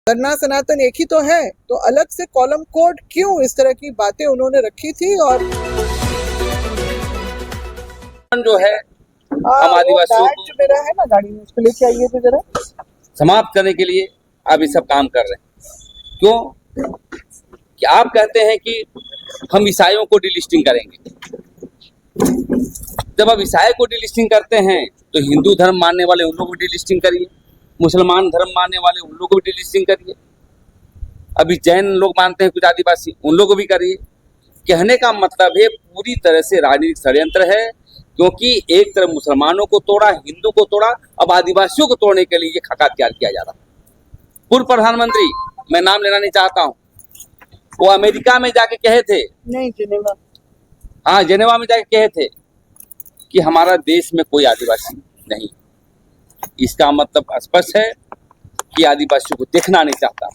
सरना सनातन एक ही तो है, तो अलग से कॉलम कोड क्यों, इस तरह की बातें उन्होंने रखी थी। और जो है हम आदिवासियों को जो मेरा है ना गाड़ी में, उसको लेके आइए तो जरा। समाप्त करने के लिए आप ये सब काम कर रहे हैं। क्यों कि आप कहते हैं कि हम ईसाइयों को डिलिस्टिंग करेंगे। जब आप ईसाई को डिलिस्टिंग करते हैं तो हिंदू धर्म मानने वाले उन लोगों को डिलिस्टिंग करिए, मुसलमान धर्म मानने वाले उन लोगों को भी डिलिस्टिंग करिए, अभी जैन लोग मानते हैं कुछ आदिवासी, उन लोगों को भी करिए। कहने का मतलब है पूरी तरह से राजनीतिक षड्यंत्र है, क्योंकि एक तरफ मुसलमानों को तोड़ा, हिंदू को तोड़ा, अब आदिवासियों को तोड़ने के लिए ये खाका तैयार किया जा रहा है। पूर्व प्रधानमंत्री, मैं नाम लेना नहीं चाहता हूँ, वो अमेरिका में जाके कहे थे, नहीं जेनेवा, हाँ जेनेवा में जाके कहे थे कि हमारा देश में कोई आदिवासी नहीं। इसका मतलब स्पष्ट है कि आदिवासियों को देखना नहीं चाहता।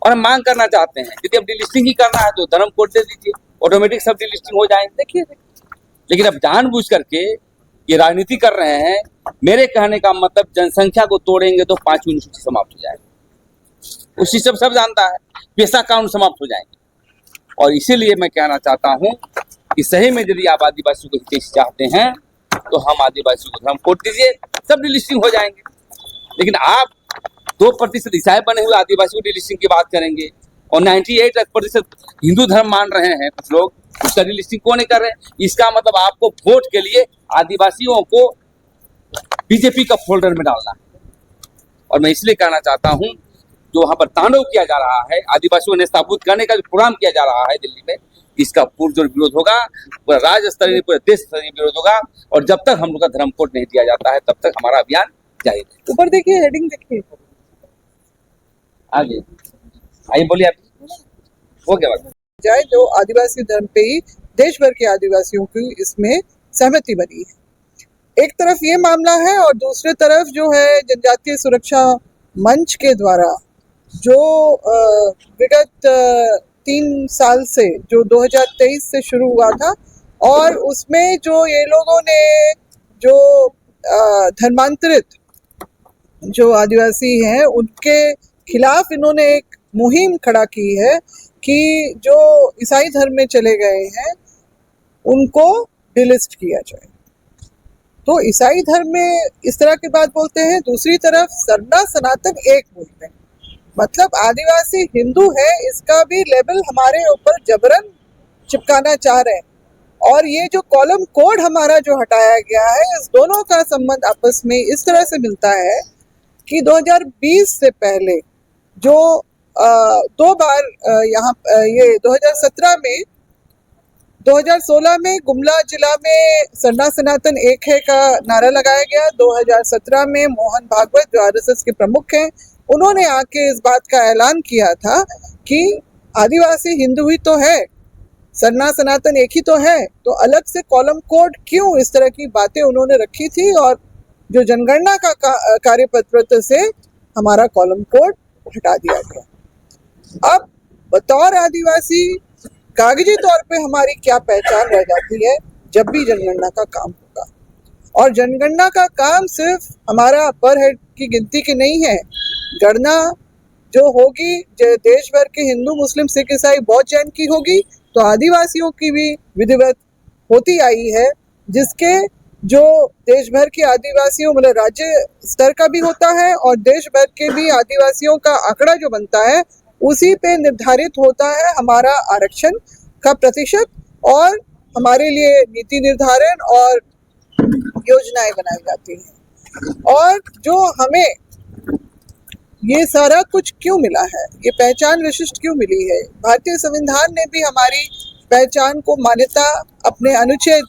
और हम मांग करना चाहते हैं, यदि अब डिलिस्टिंग ही करना है तो धर्म कोड दे दीजिए, ऑटोमेटिक सब डिलिस्टिंग हो जाएंगे। देखिए लेकिन अब जानबूझ करके ये राजनीति कर रहे हैं। मेरे कहने का मतलब जनसंख्या को तोड़ेंगे तो 5वीं अनुसूची समाप्त हो जाएगी, उसी सब जानता है, पेशा कानून समाप्त हो जाएंगे। और इसीलिए मैं कहना चाहता हूं कि सही में यदि आप आदिवासियों को हितैषी चाहते हैं तो हम आदिवासियों को धर्म कोड दीजिए, सब डिलिस्टिंग हो जाएंगे। लेकिन आप 2% ईसाई बने हुए आदिवासियों को डिलिस्टिंग की बात करेंगे और 98% हिंदू धर्म मान रहे हैं कुछ लोग, उसका डिलिस्टिंग क्यों नहीं कर रहे हैं? इसका मतलब आपको वोट के लिए आदिवासियों को बीजेपी का फोल्डर में डालना है। और मैं इसलिए कहना चाहता हूं, जो वहां पर तांडव किया जा रहा है, आदिवासियों ने स्थापित करने का जो प्रोग्राम किया जा रहा है दिल्ली में, इसका पुरजोर विरोध होगा, पूरा राज्य स्तरीय, पूरे देश स्तरीय विरोध होगा। और जब तक हम लोग का धर्म कोड नहीं दिया जाता है तब तक हमारा अभियान जारी रहेगा। ऊपर देखिए, हेडिंग देखिए, आगे आइए बोलिए आप, हो गया बात जाए जो आदिवासी धर्म पे ही देश भर के आदिवासियों की इसमें सहमति बनी है। एक तरफ ये मामला है और दूसरी तरफ जो है जनजातीय सुरक्षा मंच के द्वारा जो विगत 3 साल से, जो 2023 से शुरू हुआ था, और उसमें जो ये लोगों ने जो धर्मांतरित जो आदिवासी हैं उनके खिलाफ इन्होंने एक मुहिम खड़ा की है कि जो ईसाई धर्म में चले गए हैं उनको डिलिस्ट किया जाए। तो ईसाई धर्म में इस तरह की बात बोलते हैं, दूसरी तरफ सरना सनातन एक बोलते हैं। मतलब आदिवासी हिंदू है, इसका भी लेबल हमारे ऊपर जबरन चिपकाना चाह रहे हैं। और ये जो कॉलम कोड हमारा जो हटाया गया है, इस दोनों का संबंध आपस में इस तरह से मिलता है कि 2020 से पहले जो 2 बार यहाँ ये 2017 में, 2016 में गुमला जिला में सरना सनातन एक है का नारा लगाया गया। 2017 में मोहन भागवत जो आरएसएस के प्रमुख हैं, उन्होंने आके इस बात का ऐलान किया था कि आदिवासी हिंदू ही तो है, सरना सनातन एक ही तो है, तो अलग से कॉलम कोड क्यों, इस तरह की बातें उन्होंने रखी थी। और जो जनगणना का कार्यपत्र से हमारा कॉलम कोड हटा दिया गया। अब बतौर आदिवासी कागजी तौर पे हमारी क्या पहचान रह जाती है जब भी जनगणना का काम होगा। और जनगणना का काम सिर्फ हमारा पर हेड की गिनती की नहीं है। गणना जो होगी देश भर के हिंदू, मुस्लिम, सिख, ईसाई, बौद्ध, जैन की होगी, तो आदिवासियों की भी विधिवत होती आई है, जिसके जो देश भर के आदिवासियों, मतलब राज्य स्तर का भी होता है और देश भर के भी आदिवासियों का आंकड़ा जो बनता है, उसी पे निर्धारित होता है हमारा आरक्षण का प्रतिशत, और हमारे लिए नीति निर्धारण और योजनाएं बनाई जाती हैं। और जो हमें ये सारा कुछ क्यों मिला है, ये पहचान विशिष्ट क्यों मिली है? भारतीय संविधान ने भी हमारी पहचान को मान्यता अपने अनुच्छेद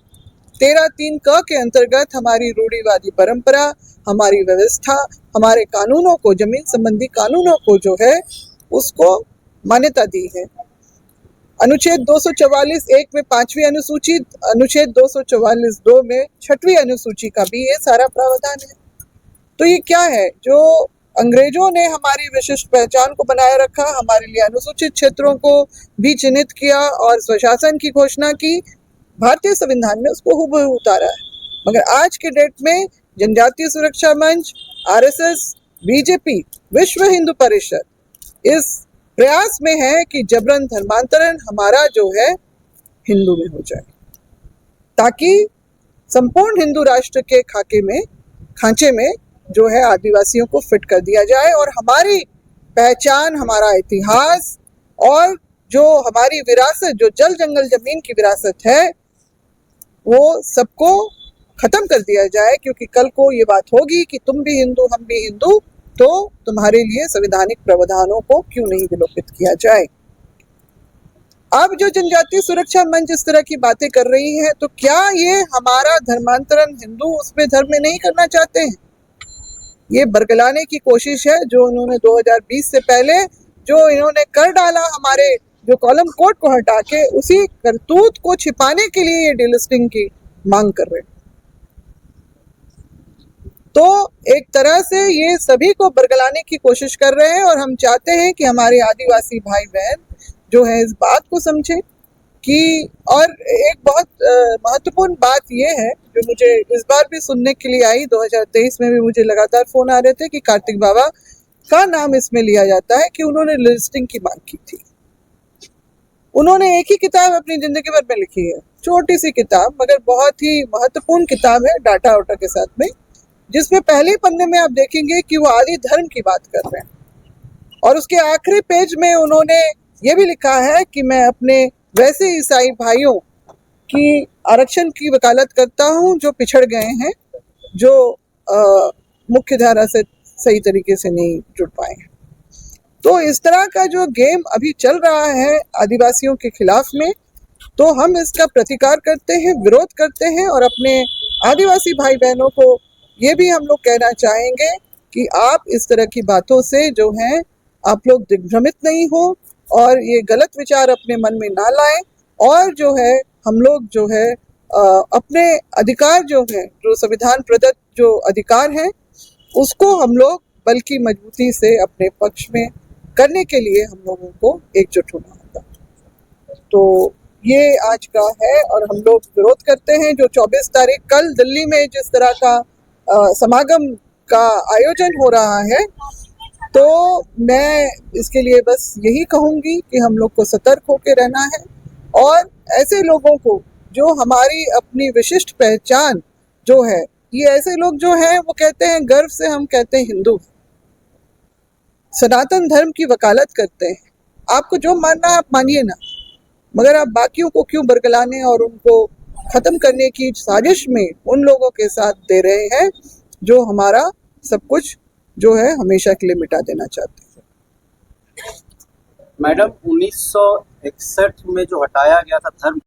13(3) क के अंतर्गत हमारी रूढ़िवादी परंपरा, हमारी व्यवस्था, हमारे कानूनों को, जमीन संबंधी कानूनों को जो है उसको मान्यता दी है। अनुच्छेद 244(1) में 5वीं अनुसूची, अनुच्छेद 244(2) में 6वीं अनुसूची का भी ये सारा प्रावधान है। तो ये क्या है? जो अंग्रेजों ने हमारी विशिष्ट पहचान को बनाए रखा, हमारे लिए अनुसूचित क्षेत्रों को भी चिन्हित किया और स्वशासन की घोषणा की, भारतीय संविधान में उसको हूबहू उतारा है। मगर आज के डेट में जनजातीय सुरक्षा मंच, आरएसएस, बीजेपी, विश्व हिंदू परिषद इस प्रयास में है कि जबरन धर्मांतरण हमारा जो है हिंदू में हो जाए, ताकि संपूर्ण हिंदू राष्ट्र के खांचे में जो है आदिवासियों को फिट कर दिया जाए और हमारी पहचान, हमारा इतिहास और जो हमारी विरासत, जो जल जंगल जमीन की विरासत है, वो सबको खत्म कर दिया जाए। क्योंकि कल को ये बात होगी कि तुम भी हिंदू, हम भी हिंदू, तो तुम्हारे लिए संवैधानिक प्रावधानों को क्यों नहीं विलोपित किया जाए। अब जो जनजातीय सुरक्षा मंच इस तरह की बातें कर रही है, तो क्या ये हमारा धर्मांतरण हिंदू उसमें धर्म में नहीं करना चाहते हैं? ये बरगलाने की कोशिश है जो उन्होंने 2020 से पहले जो इन्होंने कर डाला, हमारे जो कॉलम कोड को हटा के, उसी करतूत को छिपाने के लिए ये डीलिस्टिंग की मांग कर रहे हैं। तो एक तरह से ये सभी को बरगलाने की कोशिश कर रहे हैं और हम चाहते हैं कि हमारे आदिवासी भाई बहन जो है इस बात को समझें कि, और एक बहुत महत्वपूर्ण बात ये है जो मुझे इस बार भी सुनने के लिए आई, 2023 में भी मुझे लगातार फोन आ रहे थे कि कार्तिक बाबा का नाम इसमें लिया जाता है कि उन्होंने लिस्टिंग की मांग की थी। उन्होंने एक ही किताब अपनी जिंदगी भर में लिखी है, छोटी सी किताब मगर बहुत ही महत्वपूर्ण किताब है, डाटा वाटा के साथ में, जिसमें पहले पन्ने में आप देखेंगे कि वो आदि धर्म की बात कर रहे हैं और उसके आखिरी पेज में उन्होंने ये भी लिखा है कि मैं अपने वैसे ईसाई भाइयों की आरक्षण की वकालत करता हूं जो पिछड़ गए हैं, जो मुख्य धारा से सही तरीके से नहीं जुड़ पाए हैं। तो इस तरह का जो गेम अभी चल रहा है आदिवासियों के खिलाफ में, तो हम इसका प्रतिकार करते हैं, विरोध करते हैं और अपने आदिवासी भाई बहनों को ये भी हम लोग कहना चाहेंगे कि आप इस तरह की बातों से जो है आप लोग दिग्भ्रमित नहीं हो और ये गलत विचार अपने मन में ना लाएं और जो है हम लोग जो है अपने अधिकार जो है, जो संविधान प्रदत्त जो अधिकार है, उसको हम लोग बल्कि मजबूती से अपने पक्ष में करने के लिए हम लोगों को एकजुट होना होगा। तो ये आज का है और हम लोग विरोध करते हैं जो 24 तारीख कल दिल्ली में जिस तरह का समागम का आयोजन हो रहा है, तो मैं इसके लिए बस यही कहूँगी कि हम लोग को सतर्क होकर रहना है और ऐसे लोगों को जो हमारी अपनी विशिष्ट पहचान जो है, ये ऐसे लोग जो हैं वो कहते हैं गर्व से, हम कहते हैं हिंदू, सनातन धर्म की वकालत करते हैं। आपको जो मानना है आप मानिए ना, मगर आप बाकियों को क्यों बरगलाने और उनको खत्म करने की साजिश में उन लोगों के साथ दे रहे हैं जो हमारा सब कुछ जो है हमेशा के लिए मिटा देना चाहते हैं। मैडम 1961 में जो हटाया गया था धर्म